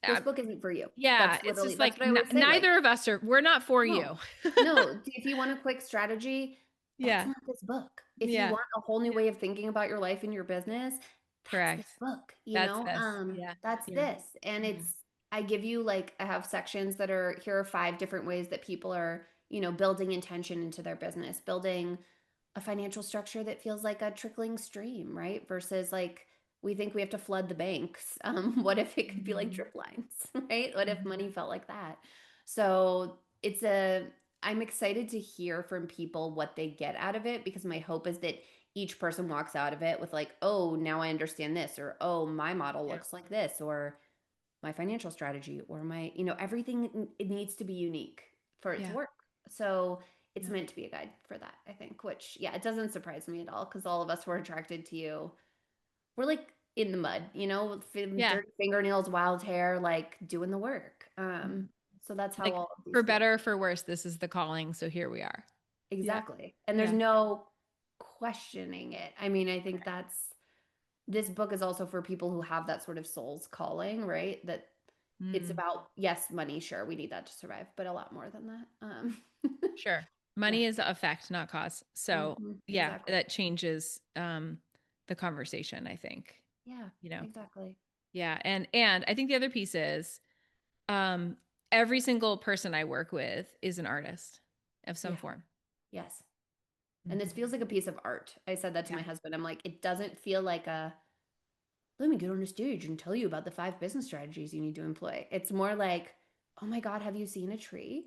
This book isn't for you. Yeah, That's it's literally, just that's like what I always say. Like, neither of us we're not for no, you. no. If you want a quick strategy, that's Yeah. not this book. If you Yeah. want a whole new Yeah. way of thinking about your life and your business, that's this Correct. book, That's this. Yeah. that's Yeah. this. And Mhm. I give you like, I have sections that are, here are 5 different ways that people are, building intention into their business, building a financial structure that feels like a trickling stream, right? Versus like, we think we have to flood the banks. What if it could be like Mhm. drip lines, right? What if Mhm. money felt like that? So I'm excited to hear from people what they get out of it, because my hope is that each person walks out of it with like, oh, now I understand this, or oh, my model Yeah. looks like this, or my financial strategy, or everything, it needs to be unique for it to Yeah. work. So it's Yeah. meant to be a guide for that, I think, which, yeah, it doesn't surprise me at all, because all of us were attracted to you. We're like in the mud, with Yeah. dirty fingernails, wild hair, like doing the work. Mhm. So that's how Like all of these for feel. better or for worse, this is the calling. So here we are. Yeah. Exactly. And there's Yeah. no questioning it. I mean, I think this book is also for people who have that sort of soul's calling, right? That it's Mm. about, yes, money, sure, we need that to survive, but a lot more than that. Sure. Yeah. Money is effect, not cause. So yeah, Exactly. that changes the conversation, I think. Yeah, You know. exactly. Yeah. And I think the other piece is um every single person I work with is an artist of some Yeah. form. Yes. And this Mhm. feels like a piece of art. I said that to Yeah. my husband. I'm like, it doesn't feel like let me get on a stage and tell you about the 5 business strategies you need to employ. It's more like, oh my God, have you seen a tree?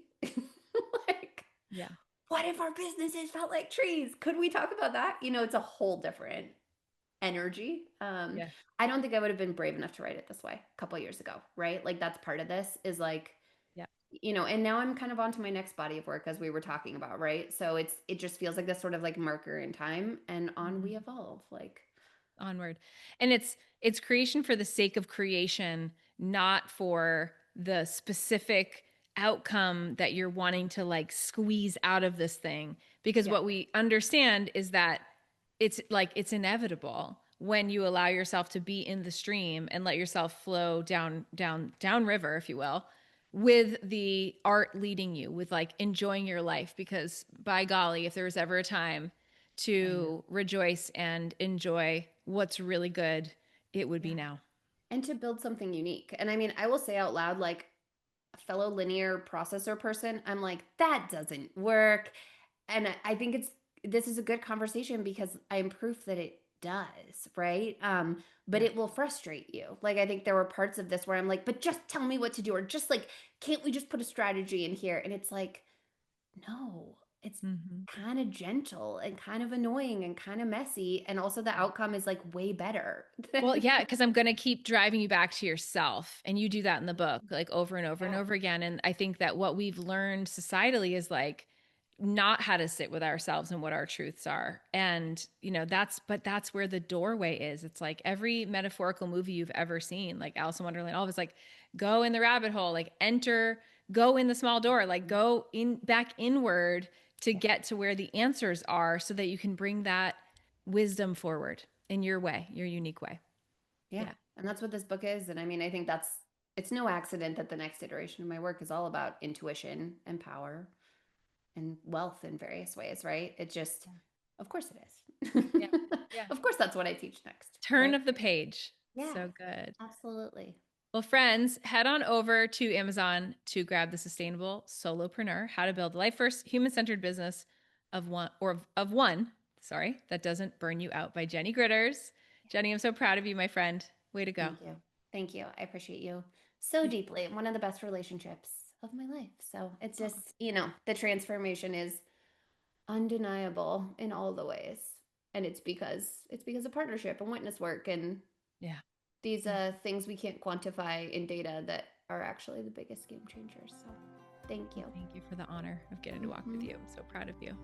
Like, Yeah. what if our businesses felt like trees? Could we talk about that? It's a whole different energy. Yeah. I don't think I would have been brave enough to write it this way a couple of years ago, right? Like that's part of this is like, Yeah. and now I'm kind of on to my next body of work as we were talking about, right? So it just feels like this sort of like marker in time and on we Mhm. evolve. Like, Onward. And it's creation for the sake of creation, not for the specific outcome that you're wanting to like squeeze out of this thing. Because yeah, what we understand is that it's like it's inevitable when you allow yourself to be in the stream and let yourself flow down river, if you will, with the art leading you, with like enjoying your life. Because by golly, if there was ever a time I know. to rejoice and enjoy what's really good, it would be Yeah. now. And to build something unique. And I mean, I will say out loud, like a fellow linear processor person, I'm like, that doesn't work. And I think this is a good conversation because I'm proof that it does, right? But Yeah. it will frustrate you. Like I think there were parts of this where I'm like, but just tell me what to do, or just like, can't we just put a strategy in here? And it's like, no, it's Mm-hmm. kind of gentle and kind of annoying and kind of messy. And also the outcome is like way better Well, than yeah, because I'm going to keep driving you back to yourself. And you do that in the book, Mhm. like over and over and Yeah. over again. And I think that what we've learned societally is like not how to sit with ourselves and what our truths are. And, that's where the doorway is. It's like every metaphorical movie you've ever seen, like Alice in Wonderland, all of it's like go in the rabbit hole, like enter, go in the small door, like go in back inward to Yeah. get to where the answers are so that you can bring that wisdom forward in your way, your unique way. Yeah. Yeah. And that's what this book is. And I mean, I think it's no accident that the next iteration of my work is all about intuition and power and wealth in various ways, right? It just, of course it is. Yeah. Yeah. Of course, that's what I teach next, Turn right? of the page. Yeah, So good. absolutely. Well, friends, head on over to Amazon to grab the Sustainable Solopreneur, How to Build a Life First Human Centered Business of one, sorry, that doesn't burn you out by Jenni Gritters. Jenni, I'm so proud of you, my friend. Way to go. Thank you. Thank you. I appreciate you so deeply. One of the best relationships of my life. So it's Oh, just, the transformation is undeniable in all the ways. And it's because of partnership and witness work and yeah. these Yeah. things we can't quantify in data that are actually the biggest game changers. So thank you. Thank you for the honor of getting to walk with Mhm. you. I'm so proud of you.